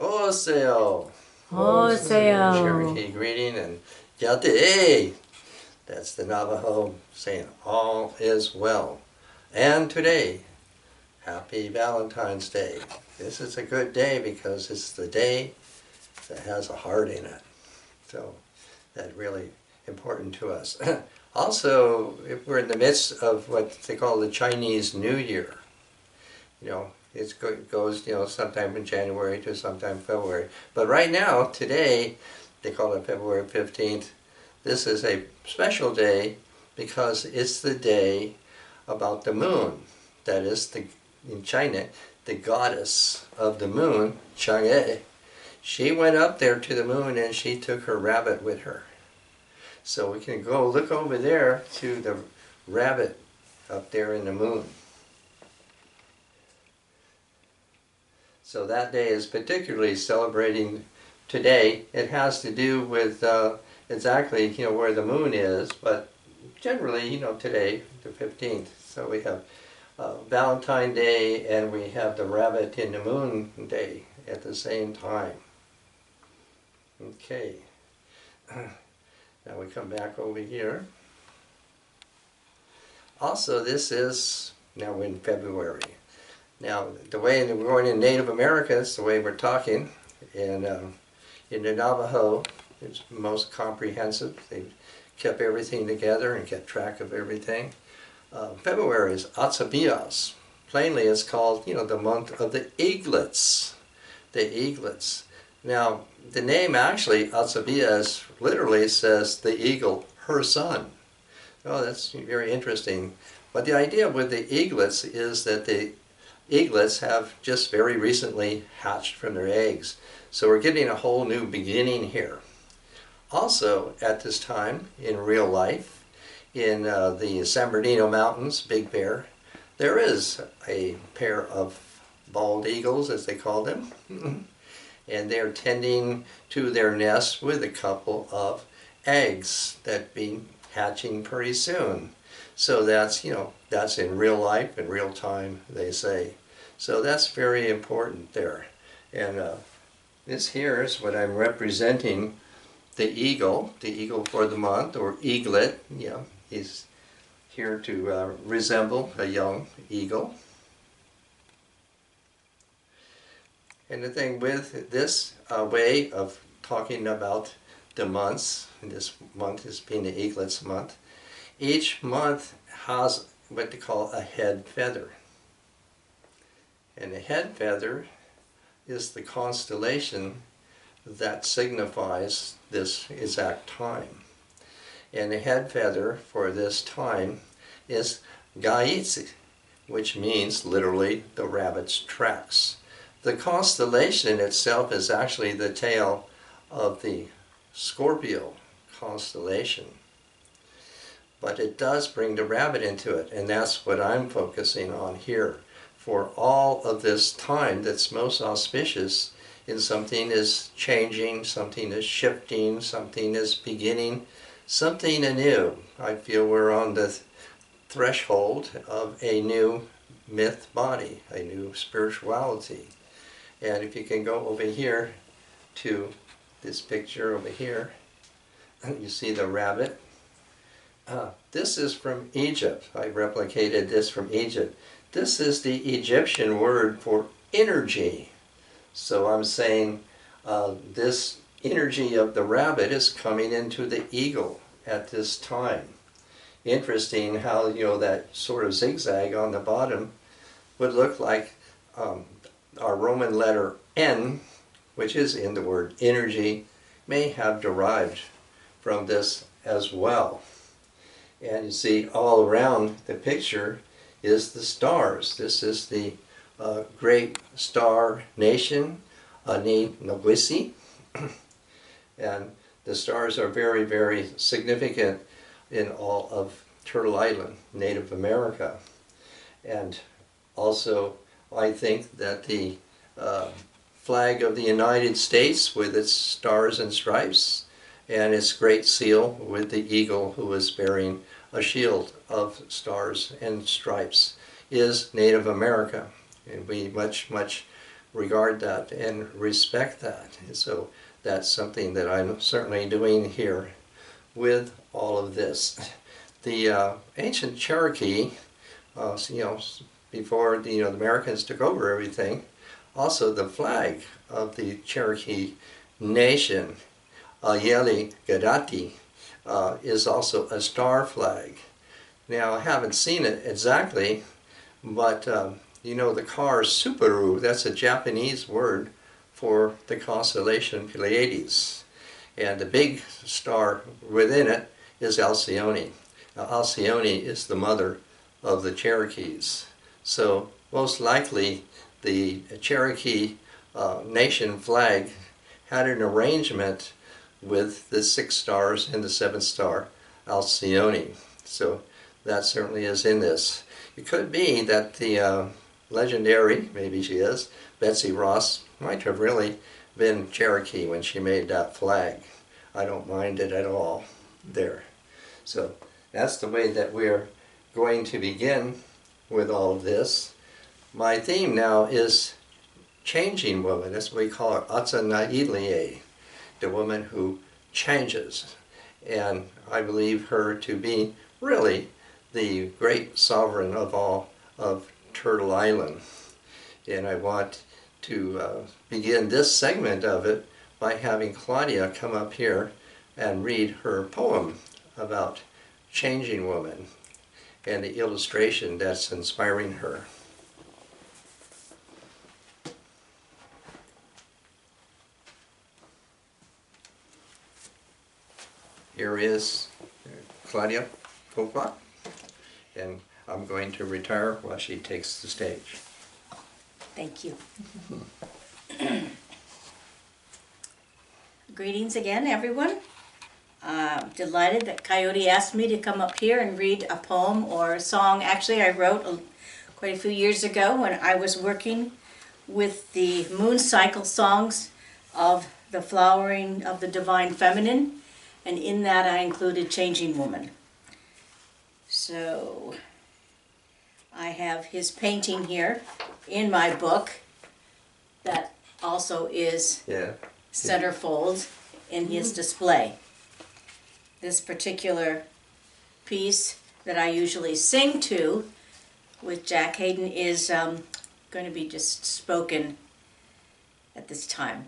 Oseo. Oseo. Cherokee greeting and Coyote. That's the Navajo saying all is well. And today, happy Valentine's Day. This is a good day because it's the day that has a heart in it. So that's really important to us. Also, if we're in the midst of what they call the Chinese New Year, it goes, sometime in January to sometime February. But right now, today, they call it February 15th. This is a special day because it's the day about the moon. That is, in China, the goddess of the moon, Chang'e. She went up there to the moon and she took her rabbit with her. So we can go look over there to the rabbit up there in the moon. So that day is particularly celebrating today. It has to do with exactly where the moon is, but generally today, the 15th. So we have Valentine's Day and we have the rabbit in the moon day at the same time. Okay. Now we come back over here. Also, this is now in February. Now, the way we're going in Native Americans, the way we're talking, and in the Navajo, it's most comprehensive. They've kept everything together and kept track of everything. February is Atsabias. Plainly, it's called, the month of the eaglets. The eaglets. Now, the name actually, Atsabias, literally says the eagle, her son. Oh, that's very interesting. But the idea with the eaglets is that the eaglets have just very recently hatched from their eggs. So we're getting a whole new beginning here. Also, at this time, in real life, in the San Bernardino Mountains, Big Bear, there is a pair of bald eagles, as they call them. And they're tending to their nest with a couple of eggs that be hatching pretty soon. So that's, that's in real life, in real time, they say. So that's very important there. And this here is what I'm representing, the eagle for the month, or eaglet. He's here to resemble a young eagle. And the thing with this way of talking about the months, and this month is being the eaglet's month, each month has what they call a head feather. And the head feather is the constellation that signifies this exact time. And the head feather for this time is Coyote, which means literally the rabbit's tracks. The constellation itself is actually the tail of the Scorpio constellation. But it does bring the rabbit into it, and that's what I'm focusing on here. For all of this time that's most auspicious, in something is changing, something is shifting, something is beginning, something anew. I feel we're on the threshold of a new myth body, a new spirituality. And if you can go over here to this picture over here, you see the rabbit. This is from Egypt. I replicated this from Egypt. This is the Egyptian word for energy. So I'm saying this energy of the rabbit is coming into the eagle at this time. Interesting how, that sort of zigzag on the bottom would look like our Roman letter N, which is in the word energy, may have derived from this as well. And you see all around the picture is the stars. This is the great star nation, Ni Noguisi. And the stars are very, very significant in all of Turtle Island, Native America. And also, I think that the flag of the United States with its stars and stripes and its great seal with the eagle who is bearing a shield of stars and stripes is Native America. And we much regard that and respect that. And so that's something that I'm certainly doing here with all of this. The ancient Cherokee, before the Americans took over everything, also the flag of the Cherokee Nation, Yeli Gadati, is also a star flag. Now, I haven't seen it exactly, but the car Subaru, that's a Japanese word for the constellation Pleiades. And the big star within it is Alcyone. Now, Alcyone is the mother of the Cherokees. So most likely the Cherokee nation flag had an arrangement with the 6 stars and the 7th star, Alcyone. So that certainly is in this. It could be that the legendary, maybe she is, Betsy Ross might have really been Cherokee when she made that flag. I don't mind it at all there. So that's the way that we're going to begin with all of this. My theme now is changing woman. That's what we call her, Atsana'ilie, the woman who changes. And I believe her to be really the great sovereign of all of Turtle Island. And I want to begin this segment of it by having Claudia come up here and read her poem about changing woman and the illustration that's inspiring her. Here is Claudia Folklock, and I'm going to retire while she takes the stage. Thank you. Greetings again, everyone. Delighted that Coyote asked me to come up here and read a poem or a song. Actually, I wrote quite a few years ago when I was working with the moon cycle songs of the flowering of the divine feminine, and in that I included Changing Woman. So I have his painting here in my book that also is centerfold in his display. This particular piece that I usually sing to with Jack Hayden is going to be just spoken at this time.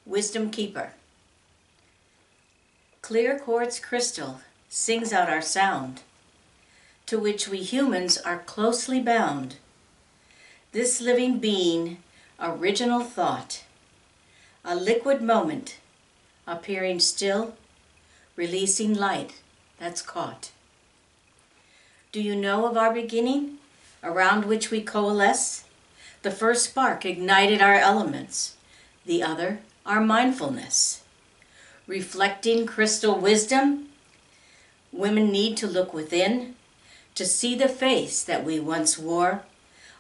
Wisdom Keeper. Clear quartz crystal sings out our sound, to which we humans are closely bound. This living being, original thought, a liquid moment, appearing still, releasing light that's caught. Do you know of our beginning, around which we coalesce? The first spark ignited our elements, the other our mindfulness. Reflecting crystal wisdom, women need to look within to see the face that we once wore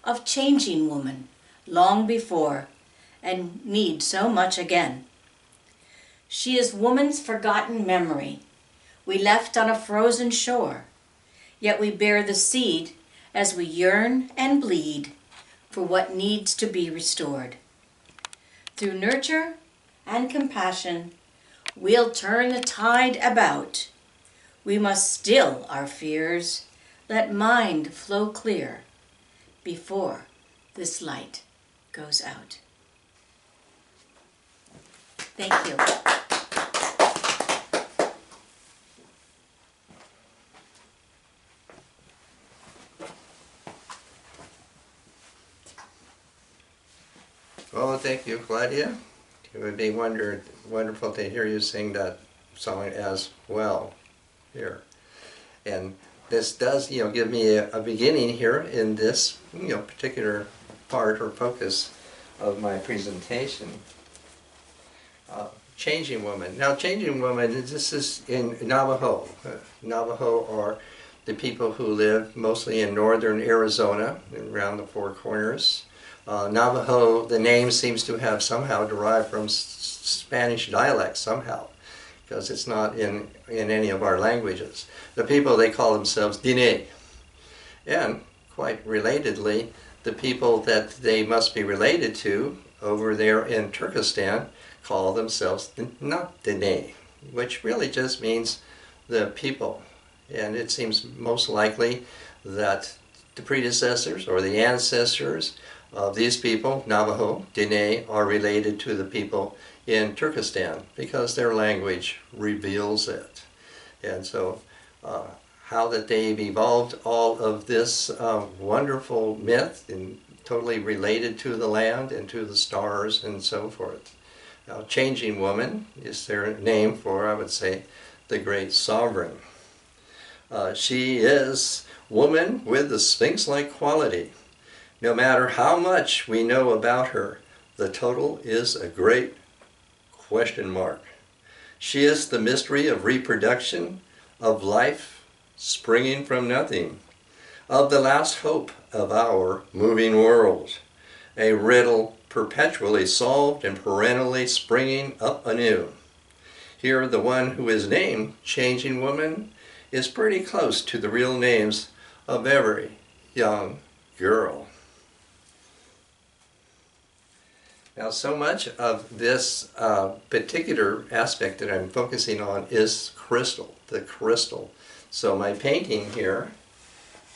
of changing woman long before and need so much again. She is woman's forgotten memory we left on a frozen shore, yet we bear the seed as we yearn and bleed for what needs to be restored. Through nurture and compassion, we'll turn the tide about. We must still our fears, let mind flow clear before this light goes out. Thank you. Well, thank you, Claudia. It would be wonderful to hear you sing that song as well here. And this does, give me a beginning here in this, particular part or focus of my presentation. Changing woman. Now, changing woman, this is in Navajo. Navajo are the people who live mostly in northern Arizona, around the Four Corners. Navajo, the name seems to have somehow derived from Spanish dialect somehow, because it's not in any of our languages. The people, they call themselves Diné. And quite relatedly, the people that they must be related to over there in Turkestan call themselves the Dene, which really just means the people. And it seems most likely that the predecessors or the ancestors of these people, Navajo, Dene, are related to the people in Turkestan because their language reveals it. And so how that they've evolved all of this wonderful myth and totally related to the land and to the stars and so forth. Now, Changing Woman is their name for, I would say, the great sovereign. She is woman with the Sphinx-like quality. No matter how much we know about her, the total is a great question mark. She is the mystery of reproduction, of life springing from nothing, of the last hope of our moving world, a riddle perpetually solved and perennially springing up anew. Here, the one who is named Changing Woman is pretty close to the real names of every young girl. Now, so much of this particular aspect that I'm focusing on is crystal, the crystal. So my painting here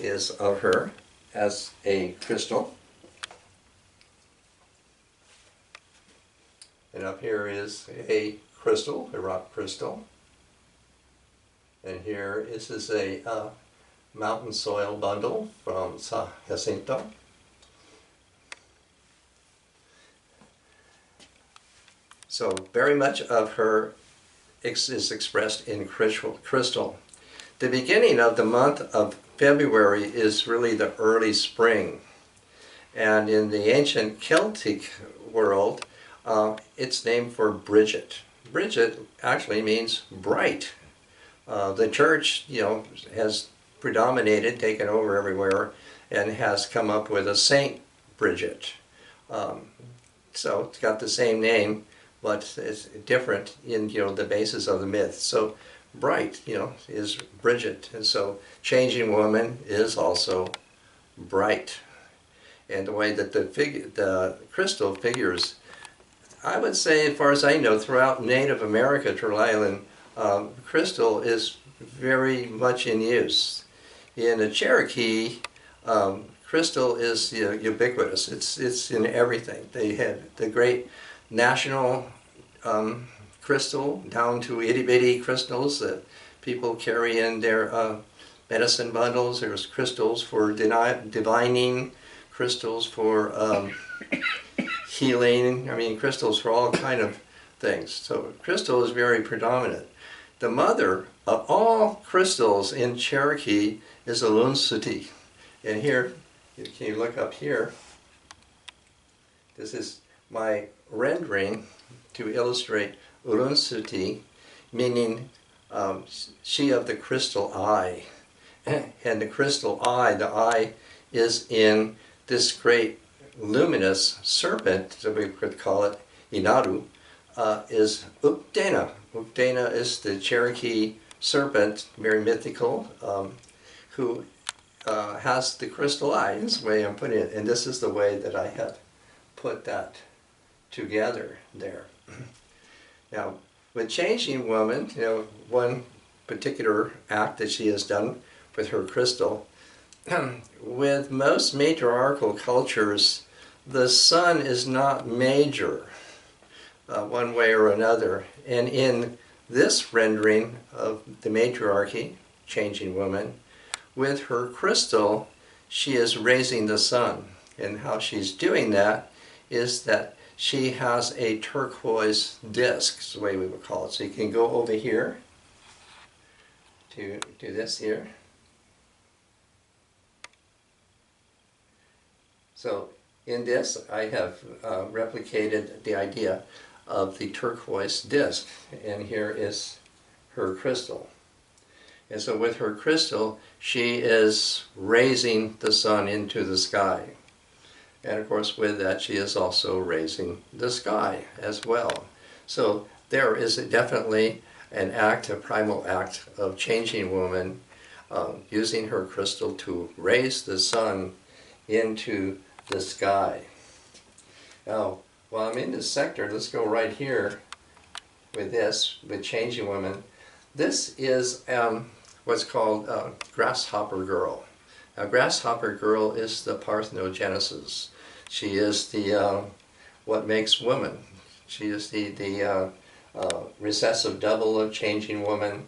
is of her as a crystal. And up here is a crystal, a rock crystal. And here is a mountain soil bundle from San Jacinto. So very much of her is expressed in crystal. The beginning of the month of February is really the early spring. And in the ancient Celtic world, it's named for Bridget. Bridget actually means bright. The church, has predominated, taken over everywhere, and has come up with a Saint Bridget. So it's got the same name, but it's different in the basis of the myth. So bright, is Bridget, and so Changing Woman is also bright. And the way that the crystal figures, I would say, as far as I know, throughout Native America, Turtle Island, crystal is very much in use. In the Cherokee, crystal is ubiquitous. It's in everything. They had the great national crystal down to itty-bitty crystals that people carry in their medicine bundles. There's crystals for divining, crystals for healing. I mean, crystals for all kind of things. So crystal is very predominant. The mother of all crystals in Cherokee is a Lunsuti. And here, can you look up here? This is my rendering to illustrate Ulunsuti, meaning she of the crystal eye. And the crystal eye, the eye is in this great luminous serpent, that we could call it, Inaru, is Ukdena. Ukdena is the Cherokee serpent, very mythical, who has the crystal eye. This is the way I'm putting it, and this is the way that I have put that together there. Now, with Changing Woman, one particular act that she has done with her crystal, with most matriarchal cultures, the sun is not major one way or another. And in this rendering of the matriarchy, Changing Woman, with her crystal, she is raising the sun. And how she's doing that is that she has a turquoise disc, is the way we would call it. So you can go over here to do this here. So in this, I have replicated the idea of the turquoise disc, and here is her crystal. And so with her crystal, she is raising the sun into the sky. And of course with that, she is also raising the sky as well. So there is definitely an act, a primal act of Changing Woman, using her crystal to raise the sun into the sky. Now, while I'm in this sector, let's go right here with this, with Changing Woman. This is what's called Grasshopper Girl. Now, Grasshopper Girl is the parthenogenesis. She is the what makes woman. She is the recessive double of Changing Woman,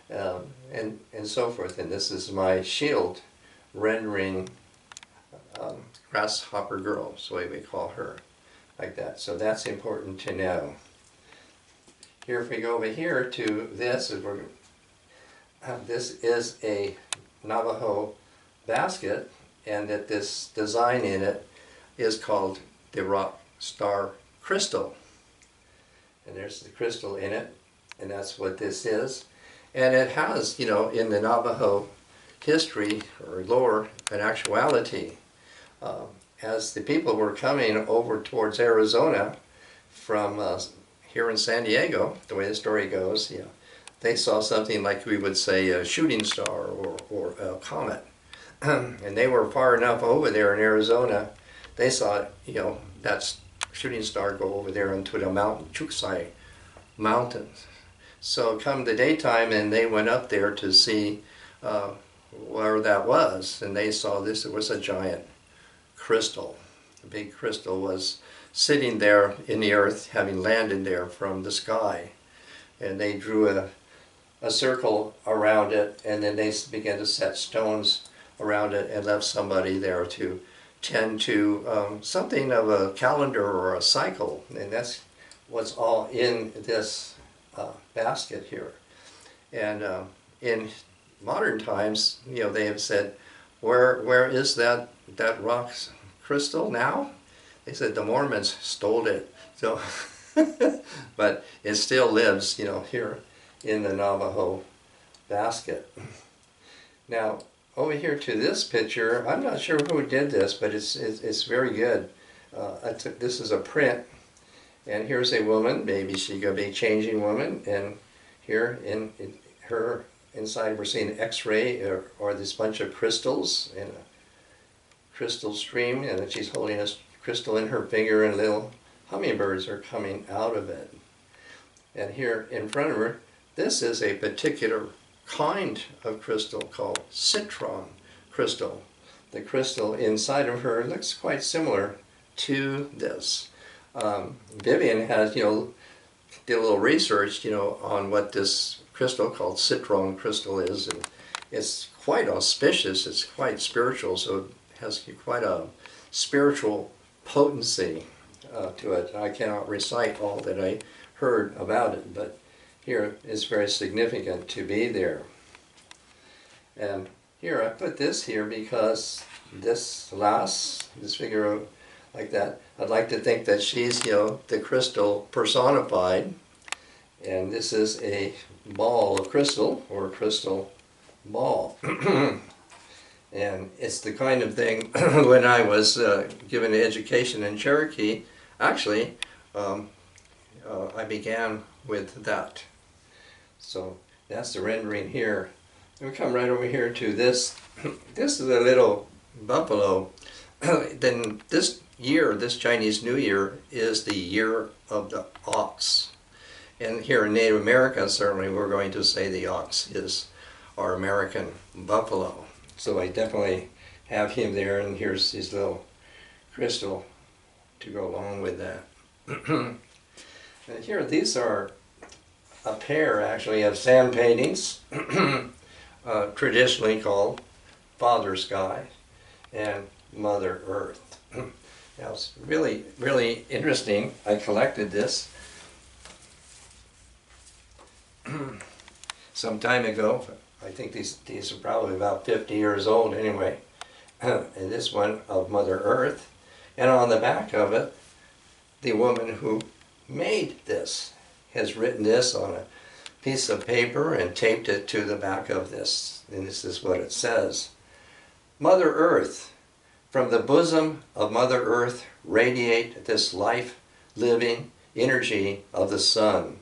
and so forth. And this is my shield rendering Grasshopper Girl, is the way we call her, like that. So that's important to know. Here, if we go over here to this, this is a Navajo basket, and that this design in it is called the rock star crystal. And there's the crystal in it, and that's what this is. And it has, you know, in the Navajo history or lore, an actuality. As the people were coming over towards Arizona from here in San Diego, the way the story goes, you know, they saw something like we would say a shooting star or a comet. And they were far enough over there in Arizona, they saw, you know, that shooting star go over there into the mountain, Chuksai Mountains. So come the daytime, and they went up there to see where that was, and they saw this. It was a giant crystal. The big crystal was sitting there in the earth, having landed there from the sky. And they drew a circle around it, and then they began to set stones around it and left somebody there to tend to something of a calendar or a cycle. And that's what's all in this basket here. And in modern times, you know, they have said, where is that rock crystal now? They said the Mormons stole it. So, but it still lives, you know, here in the Navajo basket. Now, over here to this picture, I'm not sure who did this, but it's very good. This is a print, and here's a woman. Maybe she's gonna be a Changing Woman, and here in her inside we're seeing X-ray or this bunch of crystals in a crystal stream, and then she's holding a crystal in her finger, and little hummingbirds are coming out of it. And here in front of her, this is a particular kind of crystal called citron crystal. The crystal inside of her looks quite similar to this. Vivian has, you know, did a little research, you know, on what this crystal called citron crystal is, and it's quite auspicious. It's quite spiritual, so it has quite a spiritual potency to it. I cannot recite all that I heard about it, but here it's very significant to be there. And here I put this here because this lass, this figure like that, I'd like to think that she's, you know, the crystal personified, and this is a ball of crystal, or a crystal ball. And it's the kind of thing, when I was given an education in Cherokee, actually, I began with that. So that's the rendering here. We come right over here to this. This is a little buffalo. Then this year, this Chinese New Year, is the year of the ox. And here in Native America, certainly we're going to say the ox is our American buffalo. So I definitely have him there, and here's his little crystal to go along with that. And here, these are a pair, actually, of sand paintings, traditionally called Father Sky and Mother Earth. Now, it's really, really interesting. I collected this some time ago. I think these are probably about 50 years old anyway. And this one of Mother Earth. And on the back of it, the woman who made this has written this on a piece of paper and taped it to the back of this. And this is what it says. Mother Earth, from the bosom of Mother Earth radiate this life-living energy of the sun,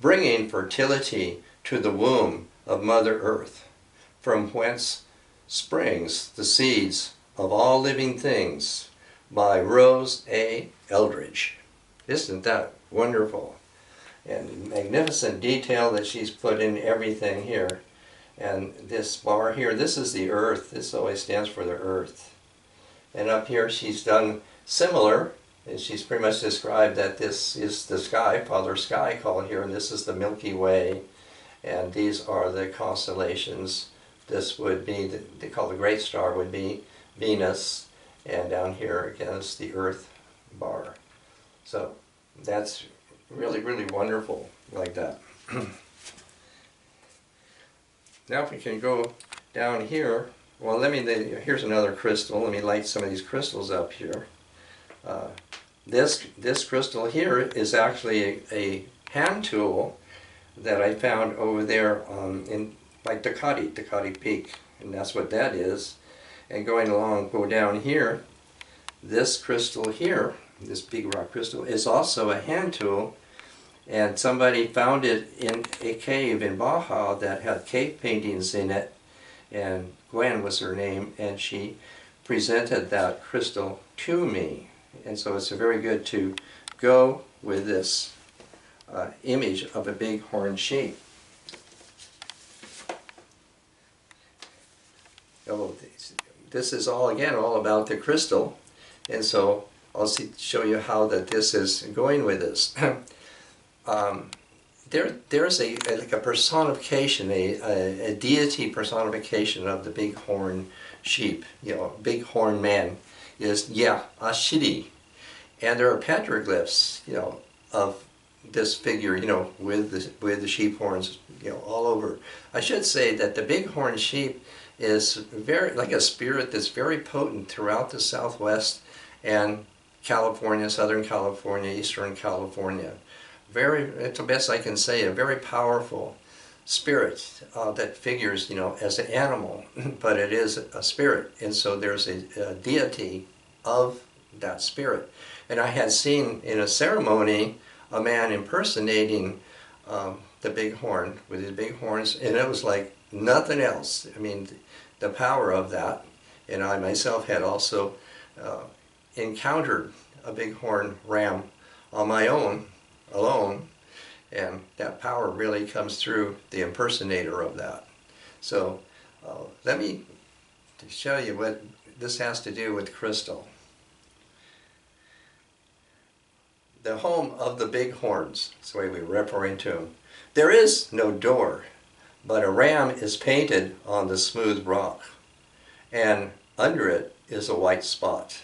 bringing fertility to the womb of Mother Earth, from whence springs the seeds of all living things, by Rose A. Eldridge. Isn't that wonderful? And magnificent detail that she's put in everything here. And this bar here, this is the earth. This always stands for the earth. And up here she's done similar, and she's pretty much described that this is the sky, Father Sky called here, and this is the Milky Way, and these are the constellations. This would be, they call the great star would be Venus, and down here again is the Earth bar. So that's really, really wonderful like that. Now if we can go down here, well here's another crystal. Let me light some of these crystals up here. This crystal here is actually a hand tool that I found over there in like Ducati Peak, and that's what that is. And going along, go down here, this crystal here, this big rock crystal, is also a hand tool, and somebody found it in a cave in Baja that had cave paintings in it, and Gwen was her name, and she presented that crystal to me. And so it's very good to go with this image of a bighorn sheep. Oh, this is all again all about the crystal, and so I'll show you how that this is going with this. There's like a personification, a deity personification of the bighorn sheep. You know, bighorn man is Ashidi, and there are petroglyphs, you know, of this figure, you know, with the sheep horns, you know, all over. I should say that the bighorn sheep is very like a spirit that's very potent throughout the Southwest and California, Southern California, Eastern California. It's the best I can say, a very powerful spirit that figures, you know, as an animal, but it is a spirit, and so there's a deity of that spirit. And I had seen in a ceremony a man impersonating the bighorn with his big horns, and it was like nothing else. I mean, the power of that. And I myself had also encountered a bighorn ram on my own, alone, and that power really comes through the impersonator of that. So let me show you what this has to do with crystal. The home of the bighorns, that's the way we refer to them. There is no door, but a ram is painted on the smooth rock, and under it is a white spot.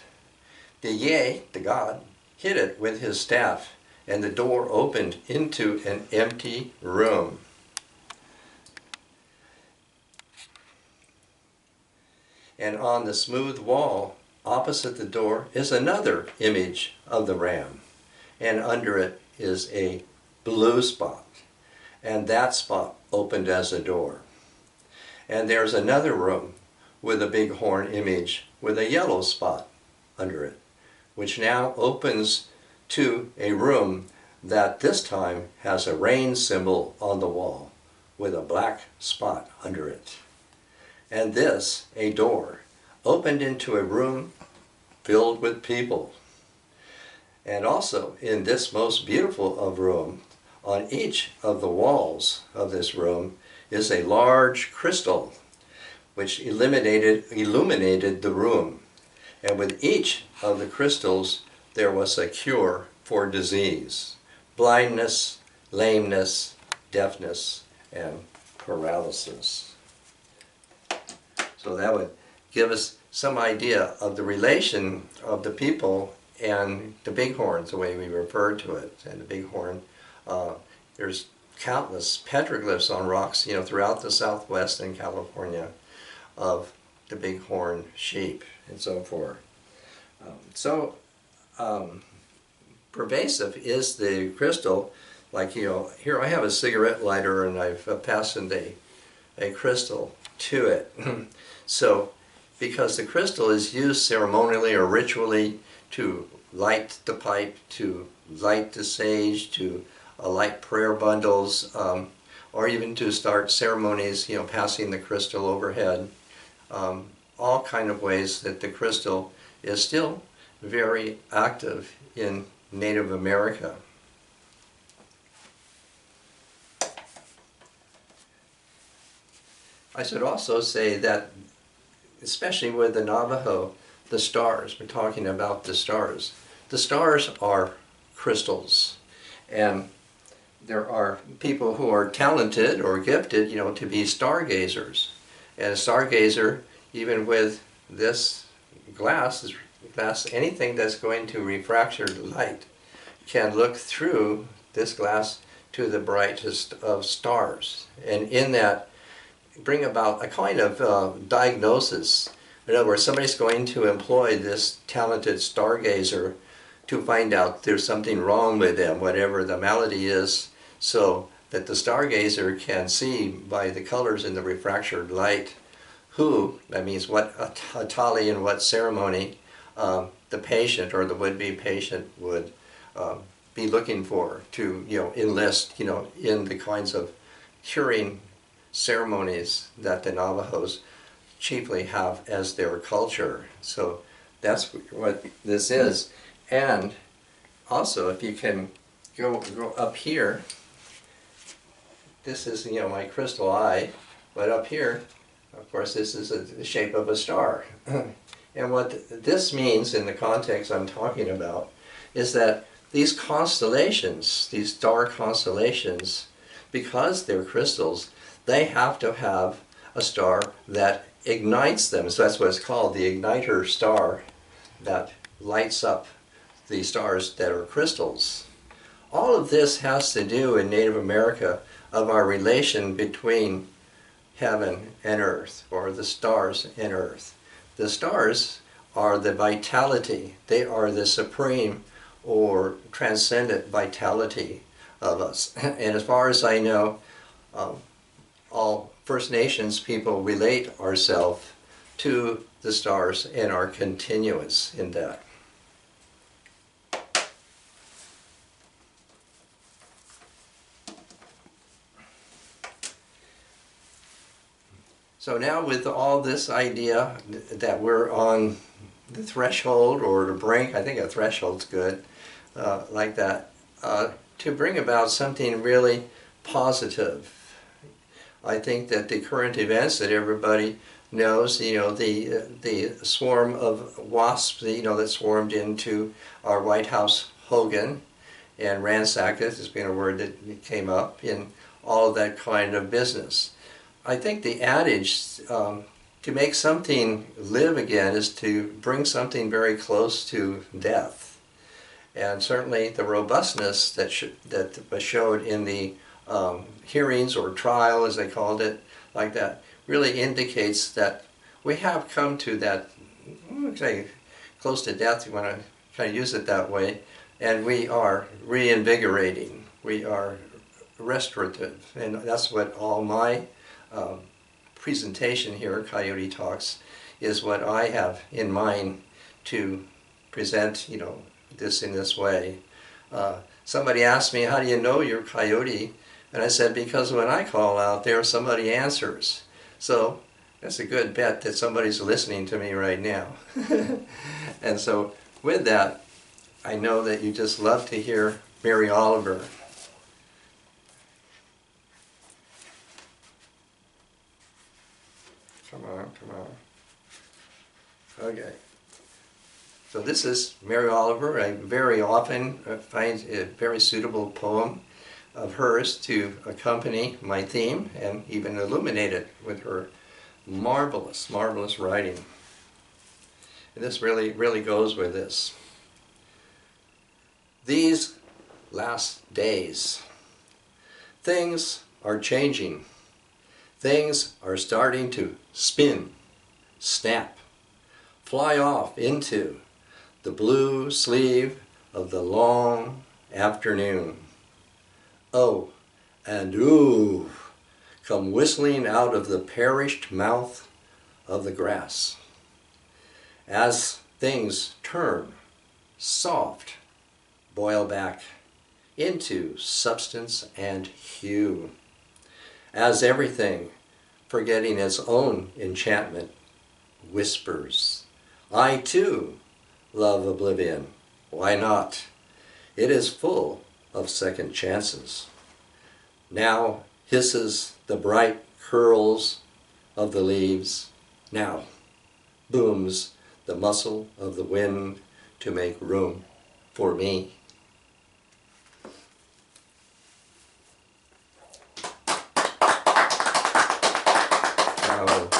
The Ye, the god, hit it with his staff, and the door opened into an empty room. And on the smooth wall opposite the door is another image of the ram, and under it is a blue spot, and that spot opened as a door. And there's another room with a bighorn image with a yellow spot under it, which now opens to a room that this time has a rain symbol on the wall with a black spot under it. And this, a door, opened into a room filled with people. And also in this most beautiful of rooms, on each of the walls of this room is a large crystal which illuminated the room. And with each of the crystals there was a cure for disease: blindness, lameness, deafness, and paralysis. So that would give us some idea of the relation of the people and the bighorns, the way we refer to it. And the bighorn, there's countless petroglyphs on rocks, you know, throughout the Southwest and California of the bighorn sheep and so forth. Pervasive is the crystal. Like, you know, here I have a cigarette lighter and I've fastened a crystal to it. So, because the crystal is used ceremonially or ritually to light the pipe, to light the sage, to light prayer bundles, or even to start ceremonies, you know, passing the crystal overhead. All kind of ways that the crystal is still very active in Native America. I should also say that, especially with the Navajo, the stars, we're talking about the stars. The stars are crystals, and there are people who are talented or gifted, to be stargazers. And a stargazer, even with this glass, anything that's going to refracted light can look through this glass to the brightest of stars. And in that, bring about a kind of diagnosis. In other words, somebody's going to employ this talented stargazer to find out there's something wrong with them, whatever the malady is, so that the stargazer can see by the colors in the refracted light that means what atali and what ceremony the patient or the would-be patient would be looking for to enlist in the kinds of curing ceremonies that the Navajos chiefly have as their culture. So that's what this is. And also, if you can go up here, this is my crystal eye, but up here, of course, this is the shape of a star. And what this means in the context I'm talking about is that these constellations, these star constellations, because they're crystals, they have to have a star that ignites them. So that's what it's called, the igniter star that lights up the stars that are crystals. All of this has to do in Native America of our relation between heaven and earth, or the stars and earth. The stars are the vitality. They are the supreme or transcendent vitality of us. And as far as I know, all First Nations people relate ourselves to the stars and are continuous in that. So now with all this idea that we're on the threshold or the brink, I think a threshold's good, like that, to bring about something really positive. I think that the current events that everybody knows, the swarm of wasps, that swarmed into our White House Hogan and ransacked it, has been a word that came up in all of that kind of business. I think the adage to make something live again is to bring something very close to death. And certainly the robustness that was showed in the hearings or trial, as they called it, like that, really indicates that we have come to that, say, close to death, you want to kind of use it that way, and we are reinvigorating, we are restorative, and that's what all my presentation here, Coyote Talks, is what I have in mind to present, this in this way. Somebody asked me, how do you know you're Coyote? And I said, because when I call out there, somebody answers. So that's a good bet that somebody's listening to me right now. And so with that, I know that you just love to hear Mary Oliver. Come on. Okay. So this is Mary Oliver. I very often find a very suitable poem of hers to accompany my theme and even illuminate it with her marvelous, marvelous writing. And this really, really goes with this. These last days, things are changing. Things are starting to spin, snap, fly off into the blue sleeve of the long afternoon. Oh, and ooh, come whistling out of the perished mouth of the grass. As things turn soft, boil back into substance and hue. As everything, forgetting its own enchantment, whispers, I too love oblivion. Why not? It is full of second chances. Now hisses the bright curls of the leaves. Now booms the muscle of the wind to make room for me. Now